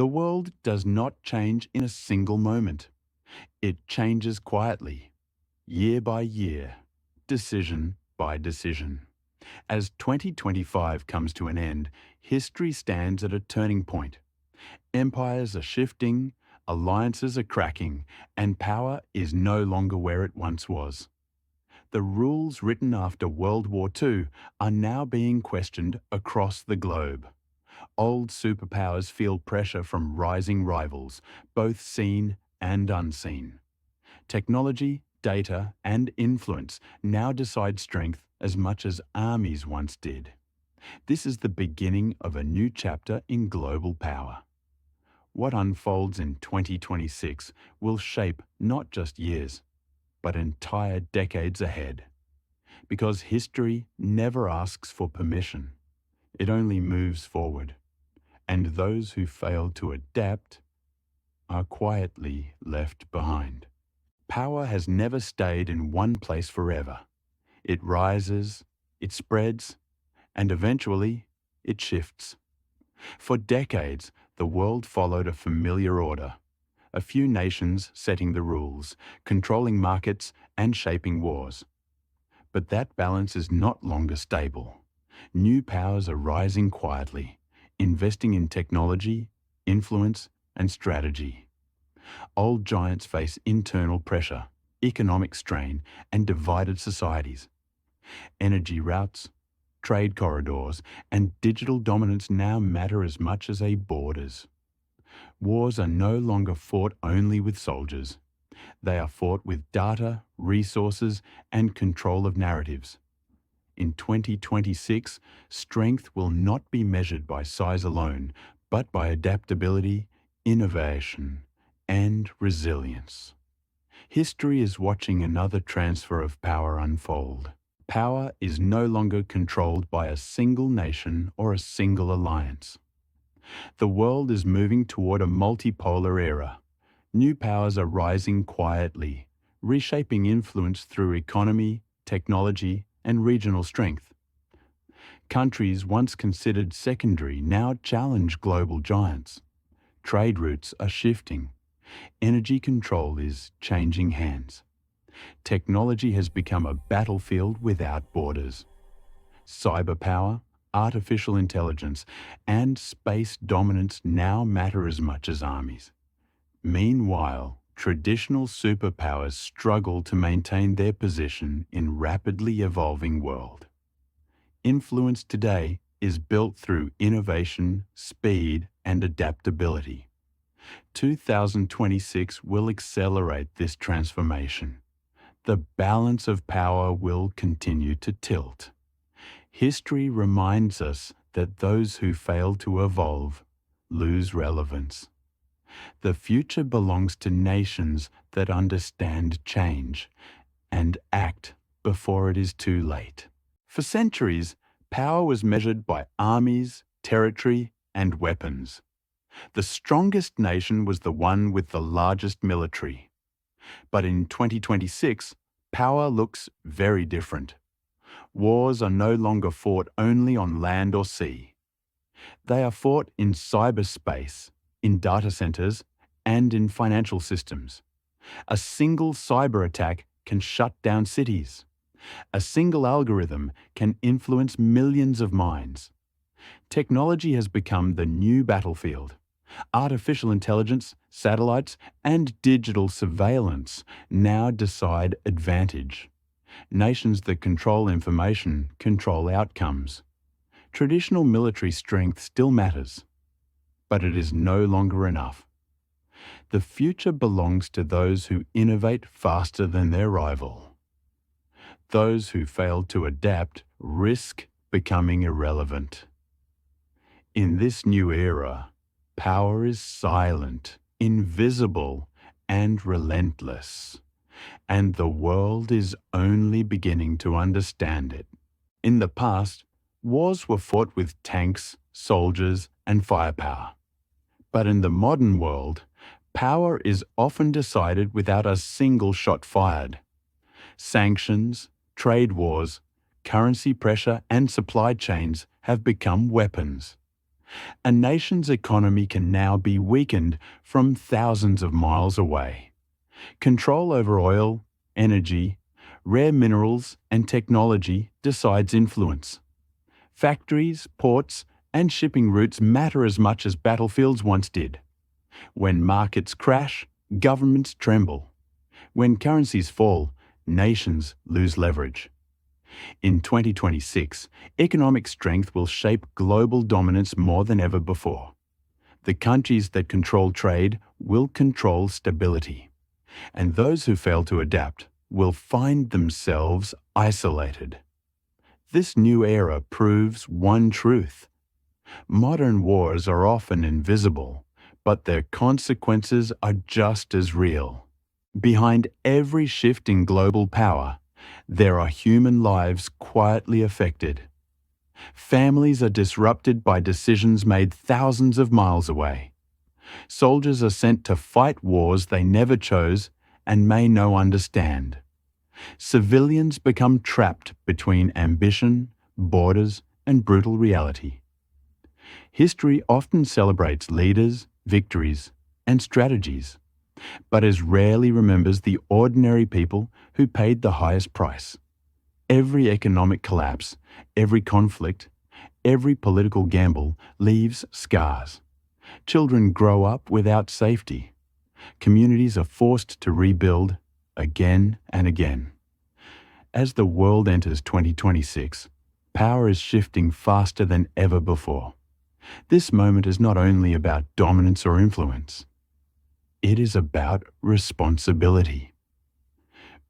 The world does not change in a single moment. It changes quietly, year by year, decision by decision. As 2025 comes to an end, history stands at a turning point. Empires are shifting, alliances are cracking, and power is no longer where it once was. The rules written after World War II are now being questioned across the globe. Old superpowers feel pressure from rising rivals, both seen and unseen. Technology, data, and influence now decide strength as much as armies once did. This is the beginning of a new chapter in global power. What unfolds in 2026 will shape not just years, but entire decades ahead. Because history never asks for permission, it only moves forward. And those who fail to adapt are quietly left behind. Power has never stayed in one place forever. It rises, it spreads, and eventually it shifts. For decades, the world followed a familiar order. A few nations setting the rules, controlling markets and shaping wars. But that balance is not longer stable. New powers are rising quietly, investing in technology, influence, and strategy. Old giants face internal pressure, economic strain, and divided societies. Energy routes, trade corridors, and digital dominance now matter as much as borders. Wars are no longer fought only with soldiers. They are fought with data, resources, and control of narratives. In 2026, strength will not be measured by size alone, but by adaptability, innovation, and resilience. History is watching another transfer of power unfold. Power is no longer controlled by a single nation or a single alliance. The world is moving toward a multipolar era. New powers are rising quietly, reshaping influence through economy, technology, and regional strength. Countries once considered secondary now challenge global giants. Trade routes are shifting. Energy control is changing hands. Technology has become a battlefield without borders. Cyberpower, artificial intelligence, and space dominance now matter as much as armies. Meanwhile, traditional superpowers struggle to maintain their position in a rapidly evolving world. Influence today is built through innovation, speed, and adaptability. 2026 will accelerate this transformation. The balance of power will continue to tilt. History reminds us that those who fail to evolve lose relevance. The future belongs to nations that understand change and act before it is too late. For centuries, power was measured by armies, territory, and weapons. The strongest nation was the one with the largest military. But in 2026, power looks very different. Wars are no longer fought only on land or sea. They are fought in cyberspace, in data centers, and in financial systems. A single cyber attack can shut down cities. A single algorithm can influence millions of minds. Technology has become the new battlefield. Artificial intelligence, satellites, and digital surveillance now decide advantage. Nations that control information control outcomes. Traditional military strength still matters, but it is no longer enough. The future belongs to those who innovate faster than their rival. Those who fail to adapt risk becoming irrelevant. In this new era, power is silent, invisible, and relentless, and the world is only beginning to understand it. In the past, wars were fought with tanks, soldiers, and firepower. But in the modern world, power is often decided without a single shot fired. Sanctions, trade wars, currency pressure, and supply chains have become weapons. A nation's economy can now be weakened from thousands of miles away. Control over oil, energy, rare minerals, and technology decides influence. Factories, ports, and shipping routes matter as much as battlefields once did. When markets crash, governments tremble. When currencies fall, nations lose leverage. In 2026, economic strength will shape global dominance more than ever before. The countries that control trade will control stability, and those who fail to adapt will find themselves isolated. This new era proves one truth. Modern wars are often invisible, but their consequences are just as real. Behind every shift in global power, there are human lives quietly affected. Families are disrupted by decisions made thousands of miles away. Soldiers are sent to fight wars they never chose and may no understand. Civilians become trapped between ambition, borders, and brutal reality. History often celebrates leaders, victories, and strategies, but as rarely remembers the ordinary people who paid the highest price. Every economic collapse, every conflict, every political gamble leaves scars. Children grow up without safety. Communities are forced to rebuild again and again. As the world enters 2026, power is shifting faster than ever before. This moment is not only about dominance or influence. It is about responsibility.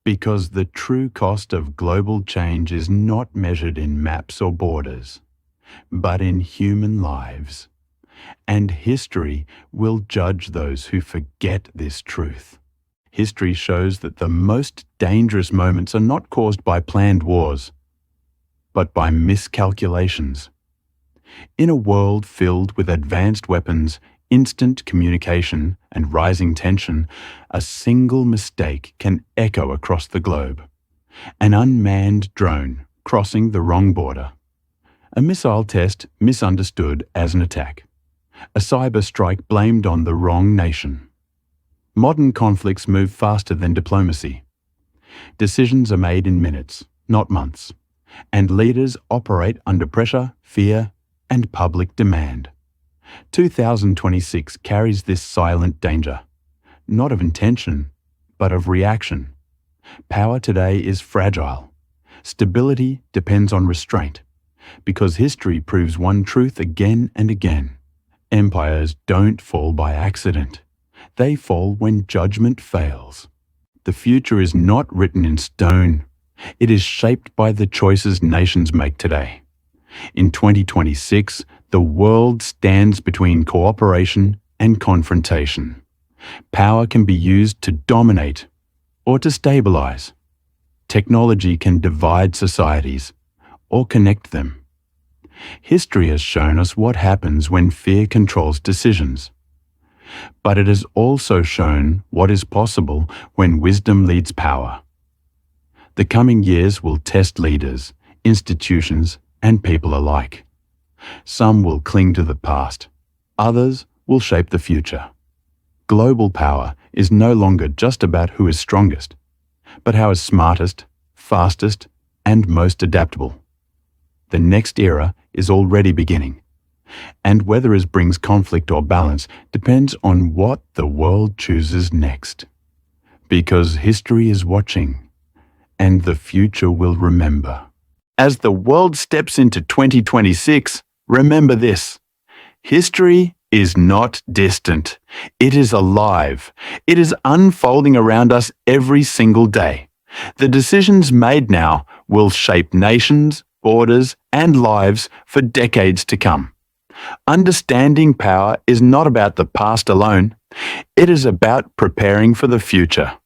Because the true cost of global change is not measured in maps or borders, but in human lives. And history will judge those who forget this truth. History shows that the most dangerous moments are not caused by planned wars, but by miscalculations. In a world filled with advanced weapons, instant communication, and rising tension, a single mistake can echo across the globe. An unmanned drone crossing the wrong border. A missile test misunderstood as an attack. A cyber strike blamed on the wrong nation. Modern conflicts move faster than diplomacy. Decisions are made in minutes, not months, and leaders operate under pressure, fear, and public demand. 2026 carries this silent danger, not of intention, but of reaction. Power today is fragile. Stability depends on restraint, because history proves one truth again and again. Empires don't fall by accident. They fall when judgment fails. The future is not written in stone. It is shaped by the choices nations make today. In 2026, the world stands between cooperation and confrontation. Power can be used to dominate or to stabilize. Technology can divide societies or connect them. History has shown us what happens when fear controls decisions. But it has also shown what is possible when wisdom leads power. The coming years will test leaders, institutions, and people alike. Some will cling to the past. Others will shape the future. Global power is no longer just about who is strongest, but how is smartest, fastest, and most adaptable. The next era is already beginning, and whether it brings conflict or balance depends on what the world chooses next. Because history is watching, and the future will remember. As the world steps into 2026, remember this: history is not distant. It is alive. It is unfolding around us every single day. The decisions made now will shape nations, borders, and lives for decades to come. Understanding power is not about the past alone. It is about preparing for the future.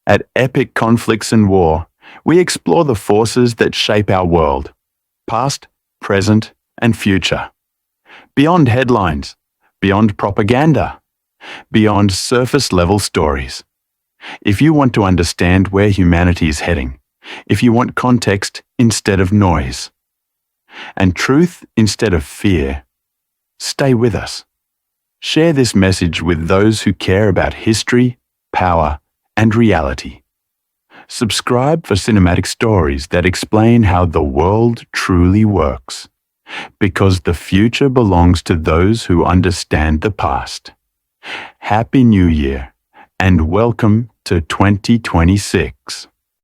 At Epic Conflicts and War, we explore the forces that shape our world, past, present, and future. Beyond headlines, beyond propaganda, beyond surface-level stories. If you want to understand where humanity is heading, if you want context instead of noise, and truth instead of fear, Stay with us. Share this message with those who care about history, power, and reality. Subscribe for cinematic stories that explain how the world truly works. Because the future belongs to those who understand the past. Happy New Year, and welcome to 2026.